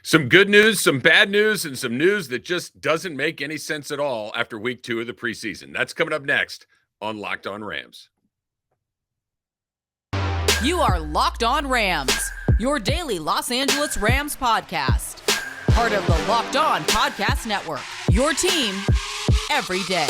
Some good news, some bad news, and some news that just doesn't make any sense at all after week 2 of the preseason. That's coming up next on Locked On Rams. You are Locked On Rams, your daily Los Angeles Rams podcast. Part of the Locked On Podcast Network, your team every day.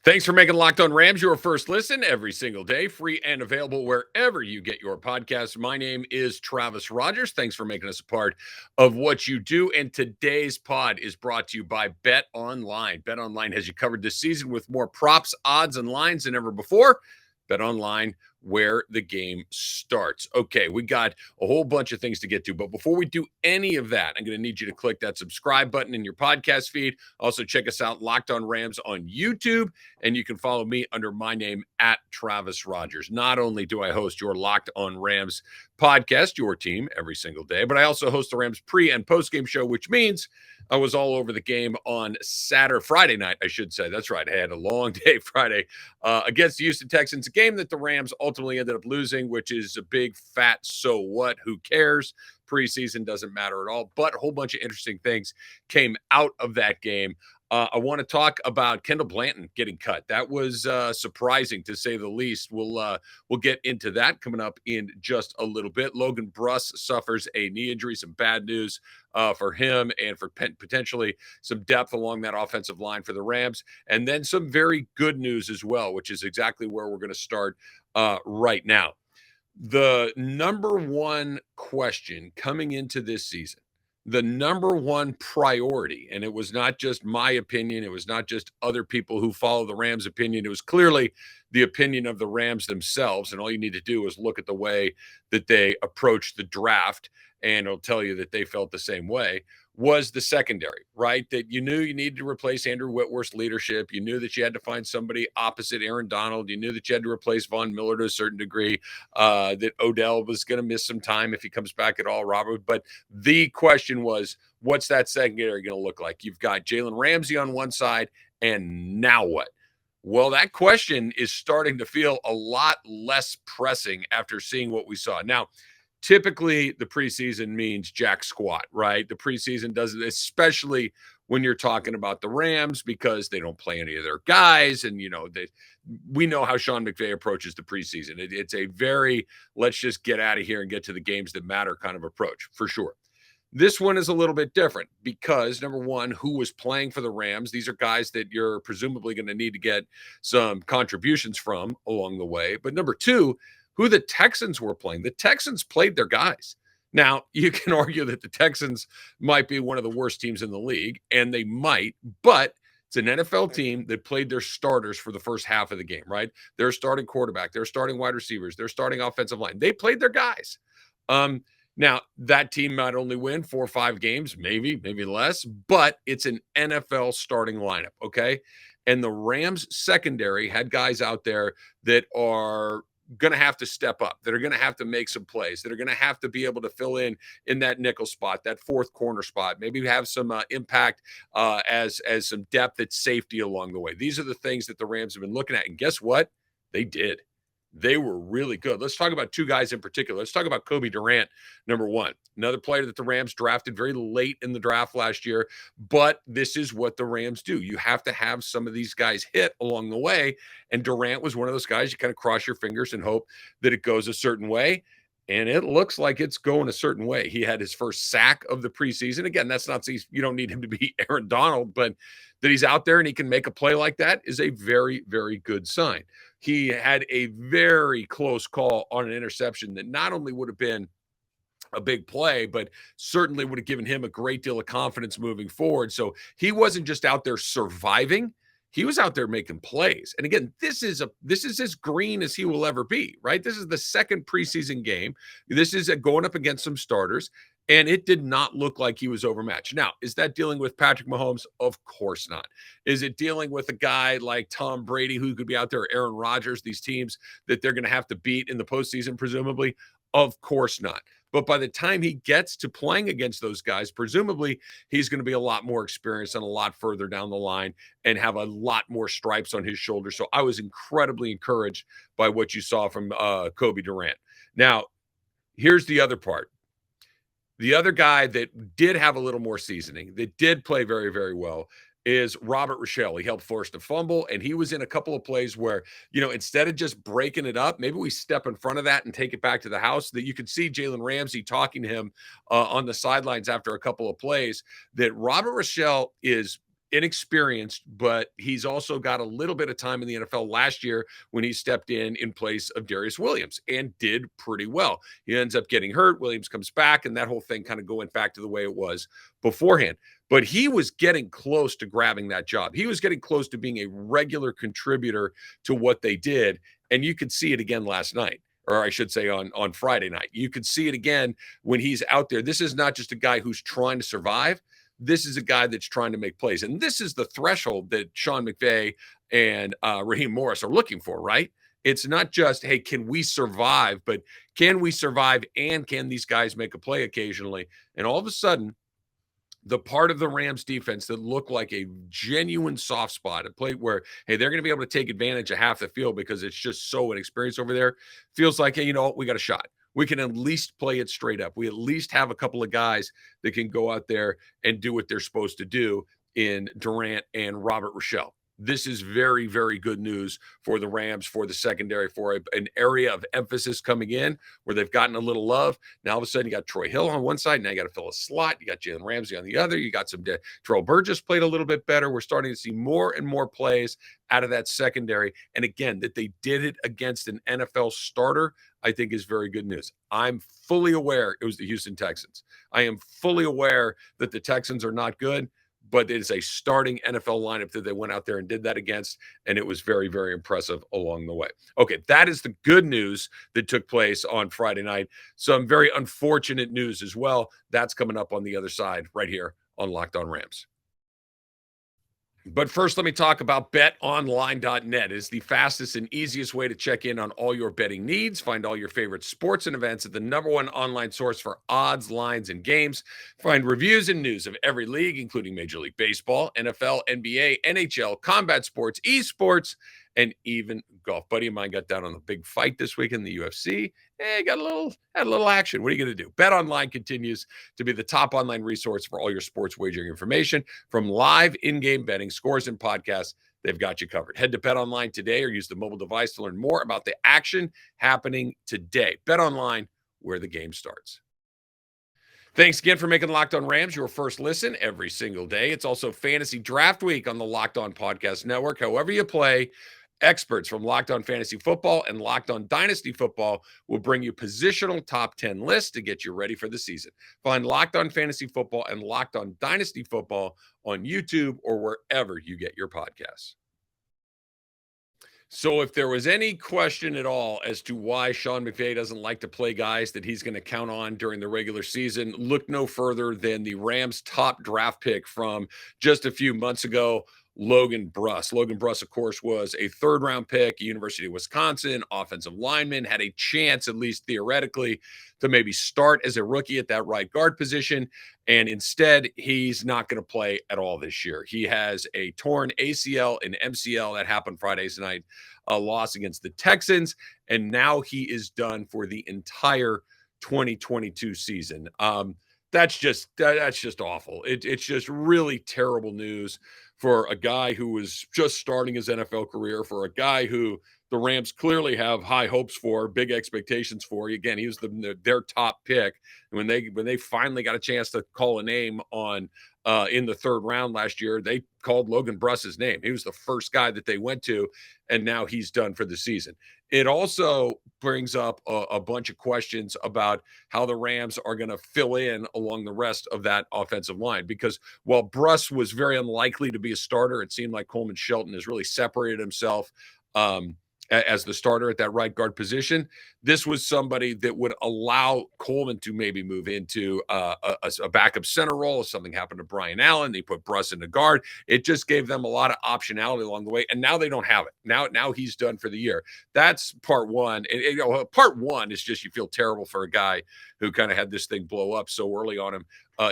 Thanks for making Locked On Rams your first listen every single day, free and available wherever you get your podcasts. My name is Travis Rogers. Thanks for making us a part of what you do. And today's pod is brought to you by BetOnline. BetOnline has you covered this season with more props, odds, and lines than ever before. BetOnline, where the game starts. Okay, we got a whole bunch of things to get to, but before we do any of that, I'm going to need you to click that subscribe button in your podcast feed. Also, check us out, Locked On Rams on YouTube, and you can follow me under my name at Travis Rogers. Not only do I host your Locked On Rams podcast, your team, every single day, but I also host the Rams pre- and post-game show, which means I was all over the game on Friday night, I should say. That's right. I had a long day Friday against the Houston Texans, a game that the Rams ultimately ended up losing, which is a big fat so what? Who cares? Preseason doesn't matter at all. But a whole bunch of interesting things came out of that game. I want to talk about Kendall Blanton getting cut. That was surprising, to say the least. We'll get into that coming up in just a little bit. Logan Bruss suffers a knee injury, some bad news for him and for potentially some depth along that offensive line for the Rams. And then some very good news as well, which is exactly where we're going to start right now. The number one question coming into this season, the number one priority, and it was not just my opinion, it was not just other people who follow the Rams' opinion, it was clearly the opinion of the Rams themselves. And all you need to do is look at the way that they approached the draft, and it'll tell you that they felt the same way, was the secondary, right? That you knew you needed to replace Andrew Whitworth's leadership. You knew that you had to find somebody opposite Aaron Donald. You knew that you had to replace Von Miller to a certain degree, that Odell was going to miss some time if he comes back at all, Robert. But the question was, what's that secondary going to look like? You've got Jalen Ramsey on one side, and now what? Well, that question is starting to feel a lot less pressing after seeing what we saw. Now, typically the preseason means jack squat, right? The preseason doesn't, especially when you're talking about the Rams, because they don't play any of their guys. And, we know how Sean McVay approaches the preseason. It's a very, let's just get out of here and get to the games that matter kind of approach, for sure. This one is a little bit different because, number one, who was playing for the Rams? These are guys that you're presumably going to need to get some contributions from along the way. But number two, who the Texans were playing. The Texans played their guys. Now, you can argue that the Texans might be one of the worst teams in the league, and they might, but it's an NFL team that played their starters for the first half of the game, right? Their starting quarterback, their starting wide receivers, their starting offensive line. They played their guys. Now, that team might only win 4 or 5 games, maybe less, but it's an NFL starting lineup, okay? And the Rams secondary had guys out there that are going to have to step up, that are going to have to make some plays, that are going to have to be able to fill in that nickel spot, that fourth corner spot, maybe have some impact as some depth at safety along the way. These are the things that the Rams have been looking at. And guess what? They did. They were really good. Let's talk about 2 guys in particular. Let's talk about Kobe Durant, number one. Another player that the Rams drafted very late in the draft last year, but this is what the Rams do. You have to have some of these guys hit along the way, and Durant was one of those guys you kind of cross your fingers and hope that it goes a certain way, and it looks like it's going a certain way. He had his first sack of the preseason. Again, that's not, you don't need him to be Aaron Donald, but that he's out there and he can make a play like that is a very, very good sign. He had a very close call on an interception that not only would have been a big play, but certainly would have given him a great deal of confidence moving forward. So he wasn't just out there surviving. He was out there making plays. And again, this is as green as he will ever be, right? This is the second preseason game. This is going up against some starters. And it did not look like he was overmatched. Now, is that dealing with Patrick Mahomes? Of course not. Is it dealing with a guy like Tom Brady who could be out there, Aaron Rodgers, these teams that they're going to have to beat in the postseason, presumably? Of course not. But by the time he gets to playing against those guys, presumably he's going to be a lot more experienced and a lot further down the line and have a lot more stripes on his shoulders. So I was incredibly encouraged by what you saw from Kobe Durant. Now, here's the other part. The other guy that did have a little more seasoning, that did play very, very well, is Robert Rochelle. He helped force the fumble, and he was in a couple of plays where, instead of just breaking it up, maybe we step in front of that and take it back to the house. That you could see Jalen Ramsey talking to him on the sidelines after a couple of plays, that Robert Rochelle is inexperienced, but he's also got a little bit of time in the NFL last year when he stepped in place of Darius Williams and did pretty well. He ends up getting hurt. Williams comes back, and that whole thing kind of going back to the way it was beforehand. But he was getting close to grabbing that job. He was getting close to being a regular contributor to what they did. And you could see it again last night, or I should say on Friday night. You could see it again when he's out there. This is not just a guy who's trying to survive. This is a guy that's trying to make plays. And this is the threshold that Sean McVay and Raheem Morris are looking for, right? It's not just, hey, can we survive? But can we survive, and can these guys make a play occasionally? And all of a sudden, the part of the Rams defense that looked like a genuine soft spot, a play where, hey, they're going to be able to take advantage of half the field because it's just so inexperienced over there, feels like, hey, we got a shot. We can at least play it straight up. We at least have a couple of guys that can go out there and do what they're supposed to do in Durant and Robert Rochelle. This is very, very good news for the Rams, for the secondary, for an area of emphasis coming in where they've gotten a little love. Now, all of a sudden, you got Troy Hill on one side. Now you got to fill a slot. You got Jalen Ramsey on the other. You got some Terrell Burgess played a little bit better. We're starting to see more and more plays out of that secondary. And again, that they did it against an NFL starter, I think is very good news. I'm fully aware it was the Houston Texans. I am fully aware that the Texans are not good, but it is a starting NFL lineup that they went out there and did that against, and it was very, very impressive along the way. Okay, that is the good news that took place on Friday night. Some very unfortunate news as well. That's coming up on the other side right here on Locked On Rams. But first, let me talk about betonline.net. It is the fastest and easiest way to check in on all your betting needs. Find all your favorite sports and events at the #1 online source for odds, lines, and games. Find reviews and news of every league, including Major League Baseball, NFL, NBA, NHL, combat sports, esports, and even golf. Buddy of mine got down on a big fight this week in the UFC. Hey, had a little action. What are you going to do? BetOnline continues to be the top online resource for all your sports wagering information, from live in-game betting, scores, and podcasts. They've got you covered. Head to BetOnline today or use the mobile device to learn more about the action happening today. BetOnline, where the game starts. Thanks again for making Locked On Rams your first listen every single day. It's also Fantasy Draft Week on the Locked On Podcast Network. However you play, experts from Locked On Fantasy Football and Locked On Dynasty Football will bring you positional top 10 lists to get you ready for the season. Find Locked On Fantasy Football and Locked On Dynasty Football on YouTube or wherever you get your podcasts. So if there was any question at all as to why Sean McVay doesn't like to play guys that he's going to count on during the regular season, look no further than the Rams' top draft pick from just a few months ago, Logan Bruss. Logan Bruss, of course, was a third-round pick, University of Wisconsin, offensive lineman, had a chance, at least theoretically, to maybe start as a rookie at that right guard position. And instead, he's not going to play at all this year. He has a torn ACL and MCL that happened Friday's night, a loss against the Texans, and now he is done for the entire 2022 season. That's just awful. It's just really terrible news for a guy who was just starting his NFL career, for a guy who the Rams clearly have high hopes for, big expectations for. Again, he was their top pick. When they finally got a chance to call a name on in the third round last year, they called Logan Bruss's name. He was the first guy that they went to, and now he's done for the season. It also brings up a bunch of questions about how the Rams are going to fill in along the rest of that offensive line, because while Bruss was very unlikely to be a starter, it seemed like Coleman Shelton has really separated himself as the starter at that right guard position. This was somebody that would allow Coleman to maybe move into a backup center role if something happened to Brian Allen. They put Bruss in the guard. It just gave them a lot of optionality along the way, and now they don't have it. Now he's done for the year. That's part one. And part one is just you feel terrible for a guy who kind of had this thing blow up so early on him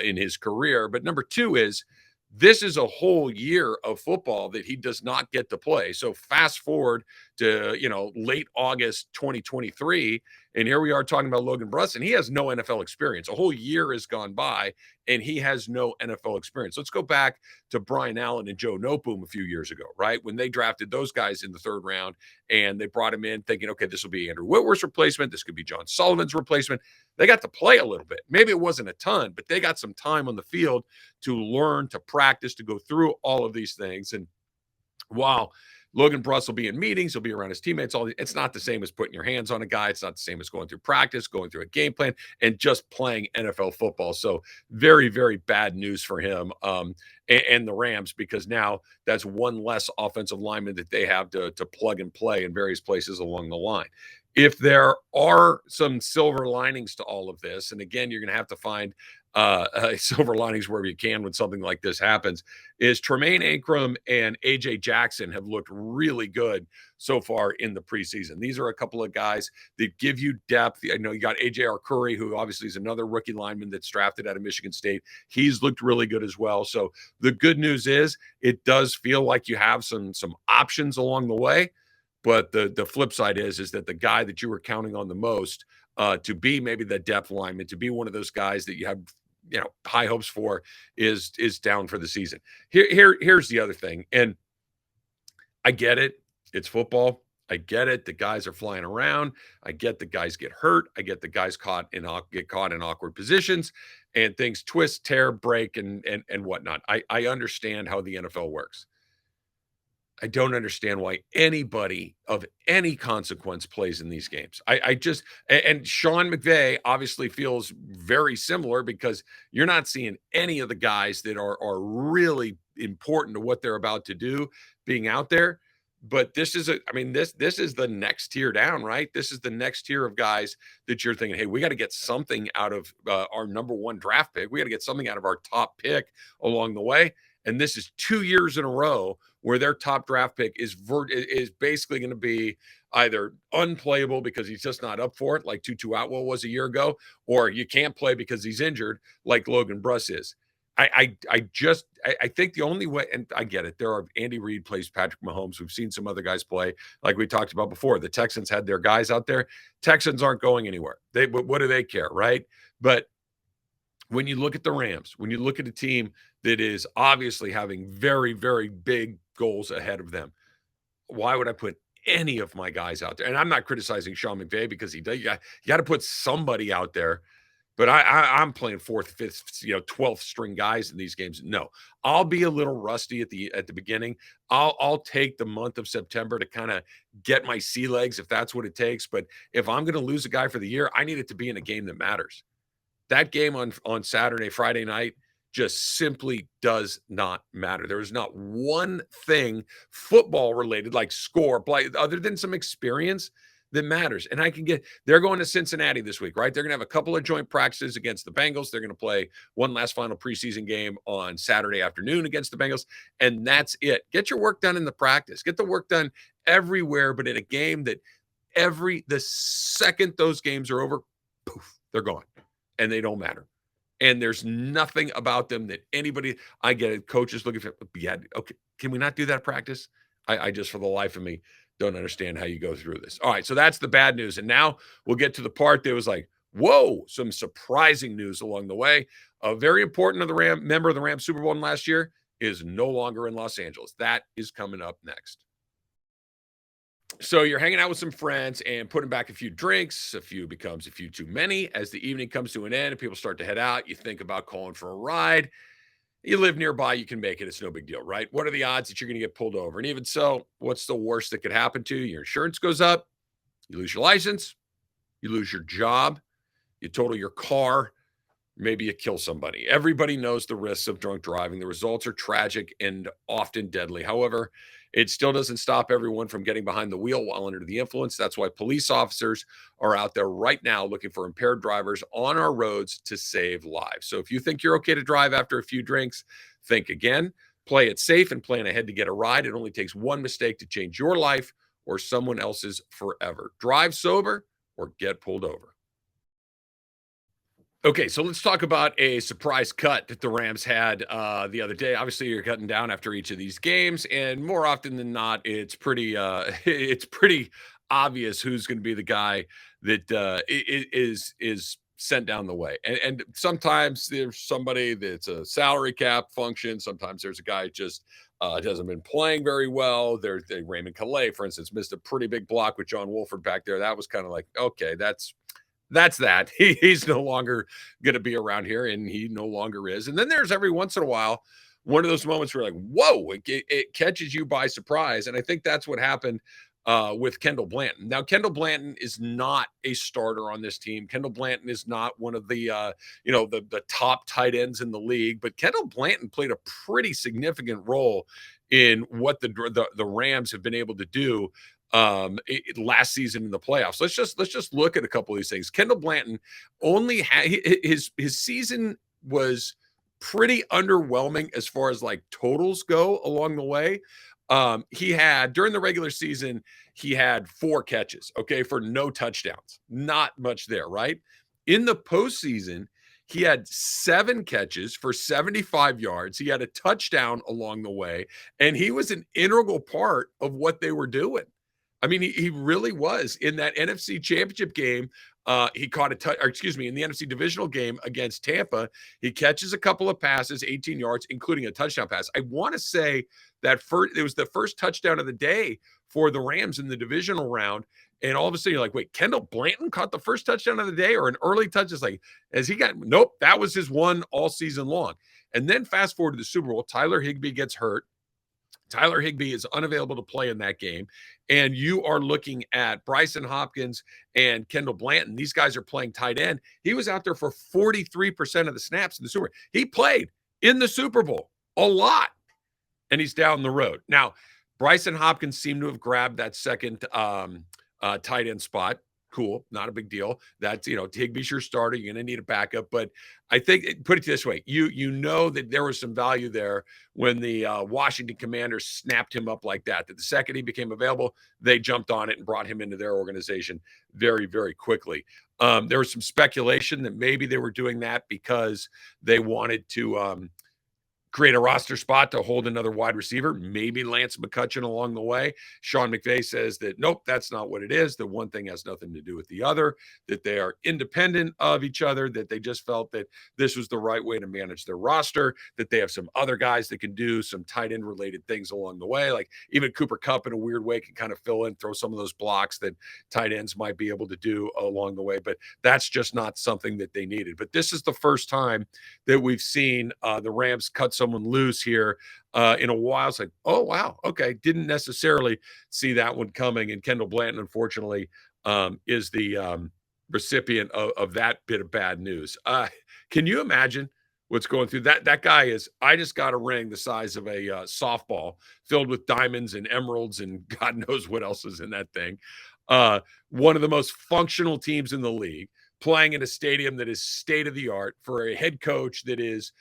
in his career. But number two is this is a whole year of football that he does not get to play. So fast forward to, late August 2023, and here we are talking about Logan Brunson. He has no NFL experience. A whole year has gone by, and he has no NFL experience. Let's go back to Brian Allen and Joe Noteboom a few years ago, right? When they drafted those guys in the third round, and they brought him in thinking, okay, this will be Andrew Whitworth's replacement. This could be John Sullivan's replacement. They got to play a little bit. Maybe it wasn't a ton, but they got some time on the field to learn, to practice, to go through all of these things. And while Logan Bruss will be in meetings, he'll be around his teammates. It's not the same as putting your hands on a guy. It's not the same as going through practice, going through a game plan, and just playing NFL football. So very, very bad news for him and the Rams, because now that's one less offensive lineman that they have to plug and play in various places along the line. If there are some silver linings to all of this, and again, you're going to have to find silver linings wherever you can when something like this happens, is Tremaine Ankrum and A.J. Jackson have looked really good so far in the preseason. These are a couple of guys that give you depth. I know you got A.J. Arcuri, who obviously is another rookie lineman that's drafted out of Michigan State. He's looked really good as well. So the good news is it does feel like you have some options along the way. But the flip side is that the guy that you were counting on the most to be maybe the depth lineman, to be one of those guys that you have high hopes for, is down for the season. Here's the other thing, and I get it. It's football. I get it. The guys are flying around. I get the guys get hurt. I get the guys get caught in awkward positions, and things twist, tear, break, and whatnot. I understand how the NFL works. I don't understand why anybody of any consequence plays in these games. I just, and Sean McVay obviously feels very similar, because you're not seeing any of the guys that are really important to what they're about to do being out there. But this is this is the next tier down, right? This is the next tier of guys that you're thinking, hey, we got to get something out of our number one draft pick. We got to get something out of our top pick along the way. And this is 2 years in a row where their top draft pick is basically going to be either unplayable because he's just not up for it, like Tutu Atwell was a year ago, or you can't play because he's injured, like Logan Bruss is. I think the only way, and I get it, there are Andy Reid plays Patrick Mahomes. We've seen some other guys play, like we talked about before. The Texans had their guys out there. Texans aren't going anywhere. What do they care, right? But when you look at the Rams, when you look at a team that is obviously having very, very big goals ahead of them, why would I put any of my guys out there? And I'm not criticizing Sean McVay, because he does. You got to put somebody out there. But I'm playing fourth, fifth, 12th string guys in these games. No, I'll be a little rusty at the beginning. I'll take the month of September to kind of get my sea legs, if that's what it takes. But if I'm going to lose a guy for the year, I need it to be in a game that matters. That game on Saturday, Friday night, just simply does not matter. There is not one thing football related, like score, other than some experience, that matters. And they're going to Cincinnati this week, right? They're going to have a couple of joint practices against the Bengals. They're going to play one last final preseason game on Saturday afternoon against the Bengals. And that's it. Get your work done in the practice. Get the work done everywhere, but in a game that the second those games are over, poof, they're gone. And they don't matter. And there's nothing about them that I get it, coaches looking for, yeah, okay, can we not do that practice? I just, for the life of me, don't understand how you go through this. All right, so that's the bad news. And now we'll get to the part that was like, whoa, some surprising news along the way. A very important member of the Rams Super Bowl last year is no longer in Los Angeles. That is coming up next. So you're hanging out with some friends and putting back a few drinks. A few becomes a few too many. As the evening comes to an end and people start to head out, you think about calling for a ride. You live nearby, you can make it. It's no big deal, right? What are the odds that you're going to get pulled over? And even so, what's the worst that could happen to you? Your insurance goes up, you lose your license, you lose your job, you total your car, maybe you kill somebody. Everybody knows the risks of drunk driving. The results are tragic and often deadly. However, it still doesn't stop everyone from getting behind the wheel while under the influence. That's why police officers are out there right now looking for impaired drivers on our roads to save lives. So if you think you're okay to drive after a few drinks, think again, play it safe, and plan ahead to get a ride. It only takes one mistake to change your life or someone else's forever. Drive sober or get pulled over. Okay, so let's talk about a surprise cut that the Rams had the other day. Obviously, you're cutting down after each of these games, and more often than not, it's pretty it's pretty obvious who's going to be the guy that is sent down the way. And sometimes there's somebody that's a salary cap function. Sometimes there's a guy who just hasn't been playing very well. There's Raymond Calais, for instance, missed a pretty big block with John Wolford back there. That was kind of like, okay, that's that. He's no longer going to be around here, and he no longer is. And then there's every once in a while one of those moments where, like, whoa, it catches you by surprise. And I think that's what happened with Kendall Blanton. Now, Kendall Blanton is not a starter on this team. Kendall Blanton is not one of the the top tight ends in the league, but Kendall Blanton played a pretty significant role in what the Rams have been able to do last season in the playoffs. Let's just look at a couple of these things. Kendall Blanton only had his season was pretty underwhelming as far as like totals go along the way. He had during the regular season, he had 4 catches, okay, for no touchdowns. Not much there, right? In the postseason, he had 7 catches for 75 yards. He had a touchdown along the way, and he was an integral part of what they were doing. I mean, he really was. In that NFC Championship game, he caught in the NFC Divisional game against Tampa, he catches a couple of passes, 18 yards, including a touchdown pass. I want to say that it was the first touchdown of the day for the Rams in the divisional round. And all of a sudden, you're like, wait, Kendall Blanton caught the first touchdown of the day or an early touch? It's like, nope, that was his one all season long. And then fast forward to the Super Bowl, Tyler Higbee gets hurt. Tyler Higbee is unavailable to play in that game. And you are looking at Bryson, Hopkins, and Kendall Blanton. These guys are playing tight end. He was out there for 43% of the snaps in the Super Bowl. He played in the Super Bowl a lot, and he's down the road. Now, Bryson Hopkins seemed to have grabbed that second tight end spot. Cool, not a big deal. That's, Higbee's your starter. You're going to need a backup. But I think, put it this way, you know that there was some value there when the Washington Commanders snapped him up like that the second he became available, they jumped on it and brought him into their organization very, very quickly. There was some speculation that maybe they were doing that because they wanted to create a roster spot to hold another wide receiver, maybe Lance McCutcheon along the way. Sean McVay says that, nope, that's not what it is. That one thing has nothing to do with the other, that they are independent of each other, that they just felt that this was the right way to manage their roster, that they have some other guys that can do some tight end related things along the way. Like even Cooper Kupp in a weird way can kind of fill in, throw some of those blocks that tight ends might be able to do along the way. But that's just not something that they needed. But this is the first time that we've seen the Rams cut someone loose here in a while. It's like, oh, wow. Okay. Didn't necessarily see that one coming. And Kendall Blanton, unfortunately, is the recipient of that bit of bad news. Can you imagine what's going through that guy is, I just got a ring the size of a softball filled with diamonds and emeralds and God knows what else is in that thing. One of the most functional teams in the league, playing in a stadium that is state of the art for a head coach that is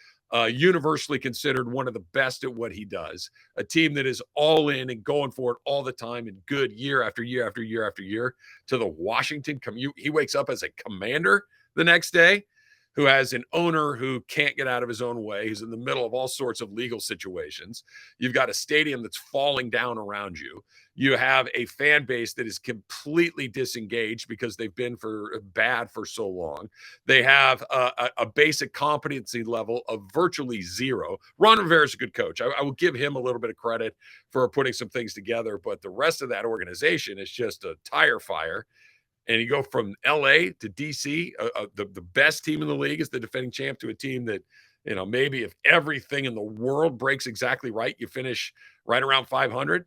universally considered one of the best at what he does, a team that is all in and going for it all the time and good year after year after year after year, to the Washington commute. He wakes up as a commander the next day, who has an owner who can't get out of his own way. He's in the middle of all sorts of legal situations. You've got a stadium that's falling down around you. You have a fan base that is completely disengaged because they've been bad for so long. They have a basic competency level of virtually zero. Ron Rivera is a good coach. I will give him a little bit of credit for putting some things together, but the rest of that organization is just a tire fire. And you go from LA to DC, the best team in the league is the defending champ, to a team that, maybe if everything in the world breaks exactly right, you finish right around 500.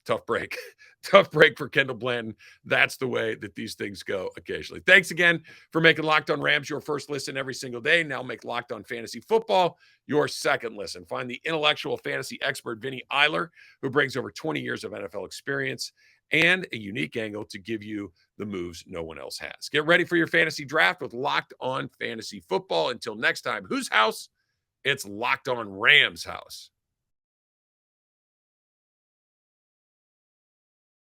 tough break. Tough break for Kendall Blanton. That's the way that these things go occasionally. Thanks again for making Locked On Rams your first listen every single day. Now make Locked On Fantasy Football your second listen. Find the intellectual fantasy expert Vinny Eiler, who brings over 20 years of NFL experience and a unique angle to give you the moves no one else has. Get ready for your fantasy draft with Locked On Fantasy Football. Until next time, whose house? It's Locked On Rams house.